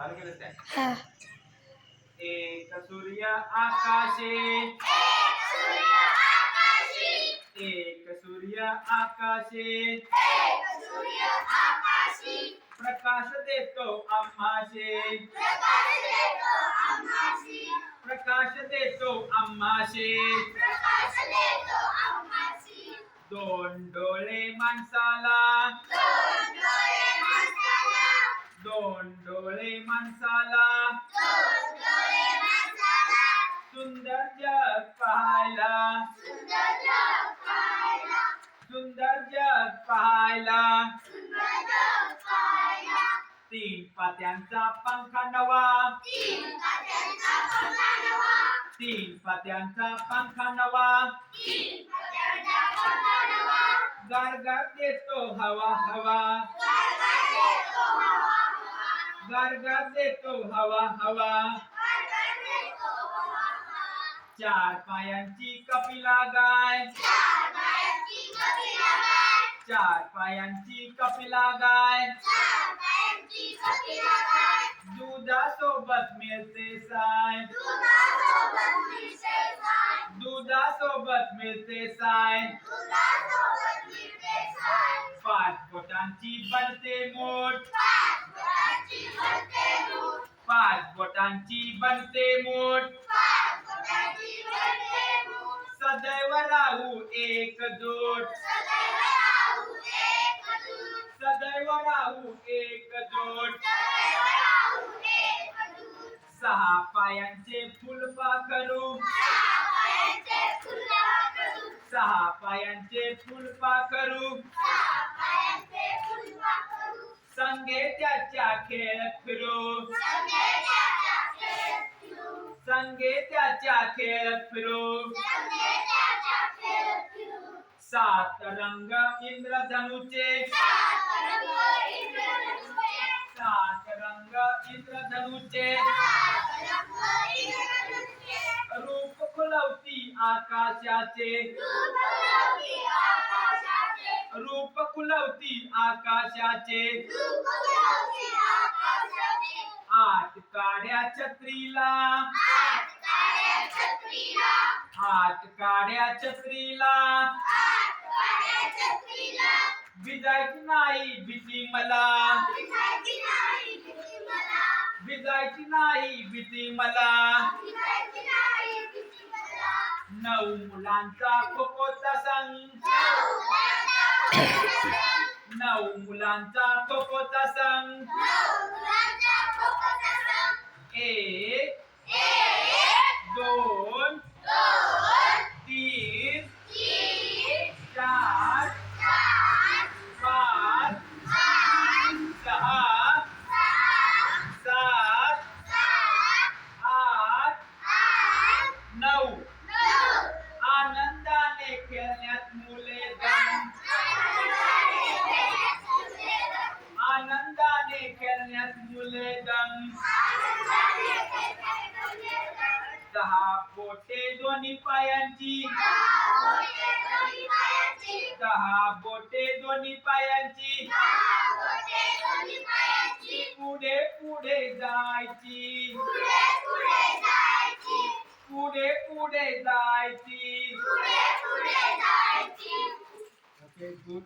चालू केलंस काय? हा. एक सूर्य आकाशे, एक सूर्य आकाशे, प्रकाश देतो आम्हाशे, प्रकाश देतो आम्हाशे. दोन डोळे माणसाला, दोन डोळे माणसाला, सुंदर जग पाहायला, सुंदर जग पाहायला. तीन पात्यांचा पंखा नवा, तीन पात्यांचा पंखा नवा, गारगार देतो हवा हवा, गारगार देतो हवा हवा. चार पायांची कपिला गाय, चार पायांची कपिला गाय, दुधासोबत मिळते साय, दुधासोबत मिळते साय. पाच बोटांची बनते मूठ, पाच बोटांची बनते मूठ. सदैव राहू एकजूट, सदैव राहू एकजूट. सहा पायांचे फुलपाखरू, सहा पायांचे फुलपाखरू, संगे त्याच्या खेळत फिरू, संगे त्याच्या खेळत फिरू. सात रंग इंद्रधनुचे, सात रंग इंद्रधनुचे. रूप खुलवती आकाशाचे, रूप खुलवती आकाशाचे. आठ काड्या छत्रीला, आठ काड्या छत्रीला. भिजायची नाही भीती मला, भिजायची नाही भीती मला. नऊ मुलांचा खोखोचा संघ, नऊ मुलांचा खोखोचा संघ. एक, दोन, तीन, चार, पाच, सहा, सात, आठ, नऊ. आनंदाने खेळण्यात मुले दम, आनंदाने खेळण्यात मुले दम. दहा बोटे दोन्ही पायांची, दहा बोटे दोन्ही पायांची. पुढे पुढे जायची, पुढे पुढे जायची. Okay, good.